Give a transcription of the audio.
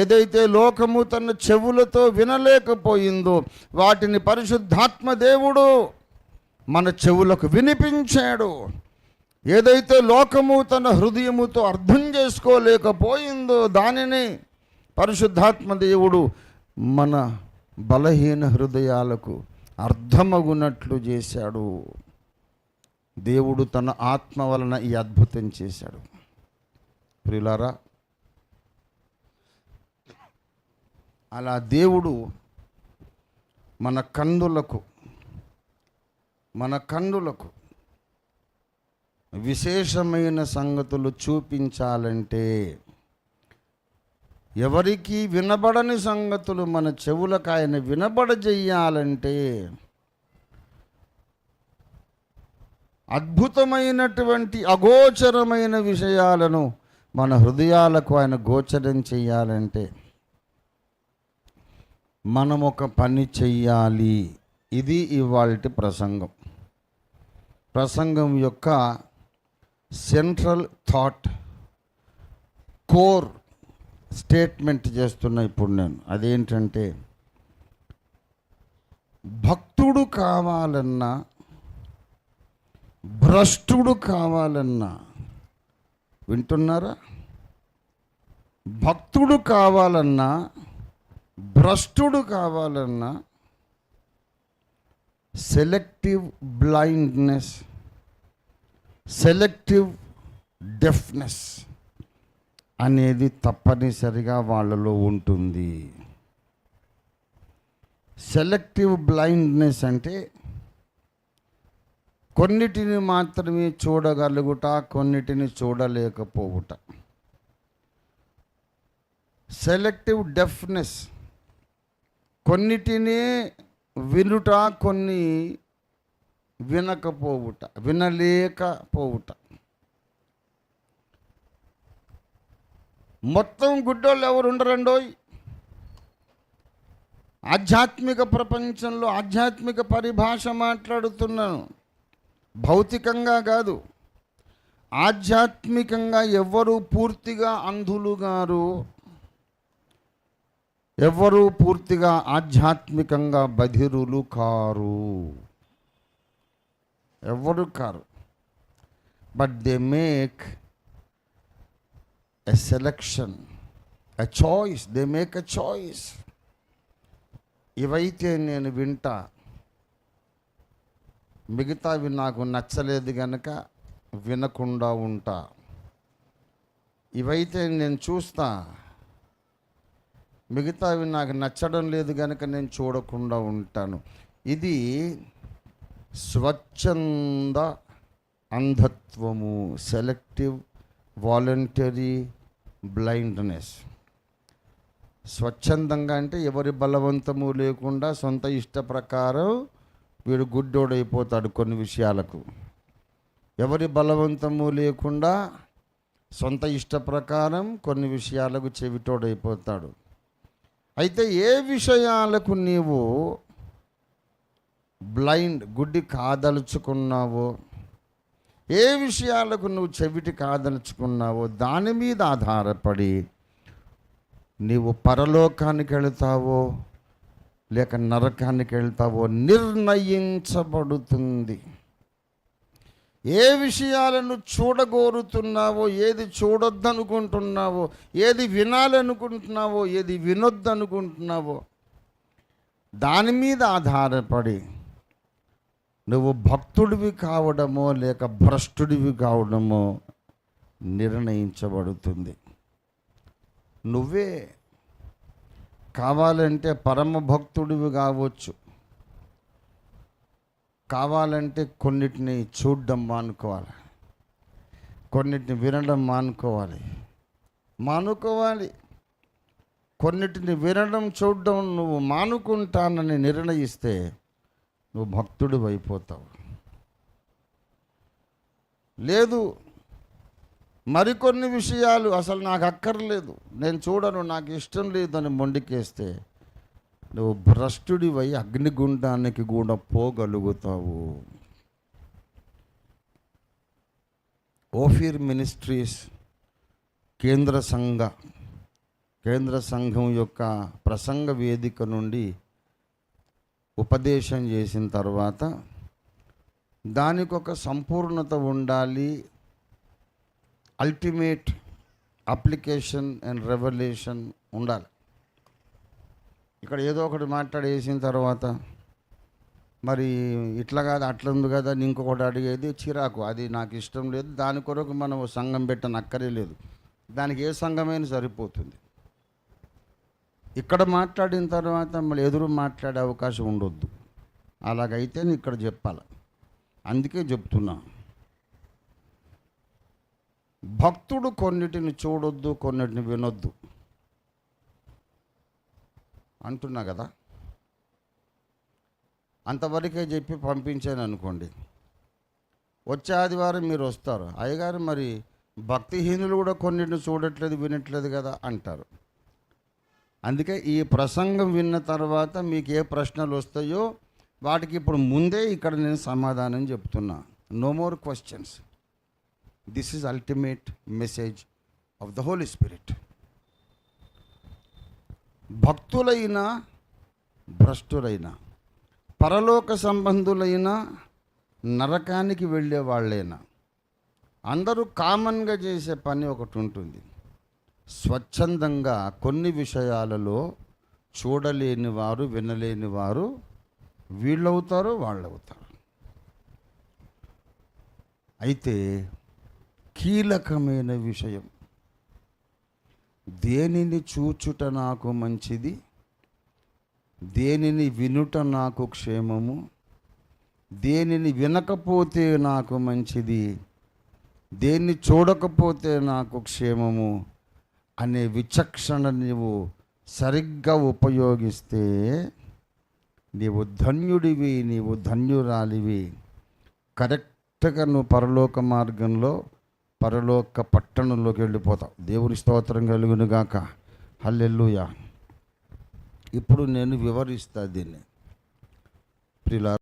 ఏదైతే లోకము తన చెవులతో వినలేకపోయిందో వాటిని పరిశుద్ధాత్మ దేవుడు మన చెవులకు వినిపించాడు. ఏదైతే లోకము తన హృదయముతో అర్థం చేసుకోలేకపోయిందో దానిని పరిశుద్ధాత్మ దేవుడు మన బలహీన హృదయాలకు అర్థమగునట్లు చేశాడు. దేవుడు తన ఆత్మ వలన ఈ అద్భుతం చేశాడు. ప్రియులారా, అలా దేవుడు మన కన్నులకు విశేషమైన సంగతులు చూపించాలంటే, ఎవరికి వినబడని సంగతులు మన చెవులకు ఆయన వినబడజేయాలంటే, అద్భుతమైనటువంటి అగోచరమైన విషయాలను మన హృదయాలకు ఆయన గోచరం చెయ్యాలంటే మనం ఒక పని చెయ్యాలి. ఇది ఇవాల్టి ప్రసంగం యొక్క సెంట్రల్ థాట్, కోర్ స్టేట్మెంట్ చేస్తున్నా ఇప్పుడు నేను. అదేంటంటే, భక్తుడు కావాలన్నా భ్రష్టుడు కావాలన్నా, వింటున్నారా? భక్తుడు కావాలన్నా భ్రష్టుడు కావాలన్నా సెలెక్టివ్ బ్లైండ్నెస్, సెలెక్టివ్ డెఫ్నెస్ అనేది తప్పనిసరిగా వాళ్ళలో ఉంటుంది. సెలెక్టివ్ బ్లైండ్నెస్ అంటే కొన్నిటిని మాత్రమే చూడగలుగుట, కొన్నిటిని చూడలేకపోవుట. సెలెక్టివ్ డెఫ్నెస్ కొన్నిటిని వినుట, కొన్ని వినలేకపోవుట. మొత్తం గుడ్డోళ్ళు ఎవరు ఉండరండోయ్. ఆధ్యాత్మిక ప్రపంచంలో ఆధ్యాత్మిక పరిభాష మాట్లాడుతున్నాను, భౌతికంగా కాదు. ఆధ్యాత్మికంగా ఎవ్వరూ పూర్తిగా అంధులు గారు, ఎవ్వరూ పూర్తిగా ఆధ్యాత్మికంగా బధిరులు కారు, ఎవ్వరు car. But they make a selection, a choice. They make a choice. ఇవైతే నేను వింటా, మిగతావి నాకు నచ్చలేదు కనుక వినకుండా ఉంటా. ఇవైతే నేను చూస్తా, మిగతావి నాకు నచ్చడం లేదు కనుక నేను చూడకుండా ఉంటాను. ఇది స్వచ్ఛంద అంధత్వము, సెలెక్టివ్ వాలంటరీ బ్లైండ్నెస్. స్వచ్ఛందంగా అంటే ఎవరి బలవంతము లేకుండా సొంత ఇష్ట ప్రకారం వీడు గుడ్డోడైపోతాడు కొన్ని విషయాలకు. ఎవరి బలవంతము లేకుండా సొంత ఇష్ట ప్రకారం కొన్ని విషయాలకు చెవిటోడైపోతాడు. అయితే ఏ విషయాలకు నీవు గుడ్డి కాదలుచుకున్నావో, ఏ విషయాలకు నువ్వు చెవిటి కాదలుచుకున్నావో దాని మీద ఆధారపడి నీవు పరలోకానికి వెళతావో లేక నరకానికి వెళ్తావో నిర్ణయించబడుతుంది. ఏ విషయాలను చూడగోరుతున్నావో, ఏది చూడొద్దనుకుంటున్నావో, ఏది వినాలనుకుంటున్నావో, ఏది వినొద్దనుకుంటున్నావో దాని మీద ఆధారపడి నువ్వు భక్తుడివి కావడమో లేక భ్రష్టుడివి కావడమో నిర్ణయించబడుతుంది. నువ్వే కావాలంటే పరమ భక్తుడివి కావచ్చు, కావాలంటే కొన్నిటిని చూడడం మానుకోవాలి, కొన్నిటిని వినడం మానుకోవాలి. కొన్నిటిని వినడం చూడడం నువ్వు మానుకుంటానని నిర్ణయిస్తే నువ్వు భక్తుడు అయిపోతావు. లేదు, మరికొన్ని విషయాలు అసలు నాకు అక్కర్లేదు, నేను చూడను, నాకు ఇష్టం లేదని మొండికేస్తే నువ్వు భ్రష్టుడివై అగ్నిగుండానికి కూడా పోగలుగుతావు. ఓఫీర్ మినిస్ట్రీస్ కేంద్ర సంఘ కేంద్ర సంఘం యొక్క ప్రసంగ వేదిక నుండి ఉపదేశం చేసిన తర్వాత దానికి ఒక సంపూర్ణత ఉండాలి. అల్టిమేట్ అప్లికేషన్ అండ్ రెవల్యూషన్ ఉండాలి. ఇక్కడ ఏదో ఒకటి మాట్లాడేసిన తర్వాత మరి ఇట్లా కాదు అట్లా ఉంది కదా అని ఇంకొకటి అడిగేది చిరాకు. అది నాకు ఇష్టం లేదు. దాని కొరకు మనం సంఘం పెట్టనక్కరే లేదు. దానికి ఏ సంఘమైనా సరిపోతుంది. ఇక్కడ మాట్లాడిన తర్వాత మళ్ళీ ఎదురు మాట్లాడే అవకాశం ఉండొద్దు. అలాగైతే నేను ఇక్కడ చెప్పాలి. అందుకే చెప్తున్నా, భక్తుడు కొన్నిటిని చూడొద్దు, కొన్నిటిని వినొద్దు అంటున్నా కదా. అంతవరకే చెప్పి పంపించాను అనుకోండి. వచ్చే ఆదివారం మీరు వస్తారు, అయ్యగారు మరి భక్తిహీనులు కూడా కొన్నిటిని చూడట్లేదు, వినట్లేదు కదా అంటారు. అందుకే ఈ ప్రసంగం విన్న తర్వాత మీకు ఏ ప్రశ్నలు వస్తాయో వాటికి ఇప్పుడు ముందే ఇక్కడ నేను సమాధానం చెప్తున్నా. No more questions. This is ultimate message of the holy spirit. భక్తులైన, భ్రష్టులైన, పరలోక సంబంధులైన, నరకానికి వెళ్ళే వాళ్ళైనా అందరూ కామన్గా చేసే పని ఒకటి ఉంటుంది. స్వచ్ఛందంగా కొన్ని విషయాలలో చూడలేని వారు, వినలేని వారు వీళ్ళవుతారు, వాళ్ళవుతారు. అయితే కీలకమైన విషయం, దేనిని చూచుట నాకు మంచిది, దేనిని వినుట నాకు క్షేమము, దేనిని వినకపోతే నాకు మంచిది, దేన్ని చూడకపోతే నాకు క్షేమము అనే విచక్షణ నీవు సరిగ్గా ఉపయోగిస్తే నీవు ధన్యుడివి, నీవు ధన్యురాలివి. కరెక్ట్గా నువ్వు పరలోక మార్గంలో, పరలోక పట్టణంలోకి వెళ్ళిపోతావు. దేవుని స్తోత్రం కలుగునుగాక. హల్లెలూయా. ఇప్పుడు నేను వివరిస్తా దీన్ని. ప్రియులారా,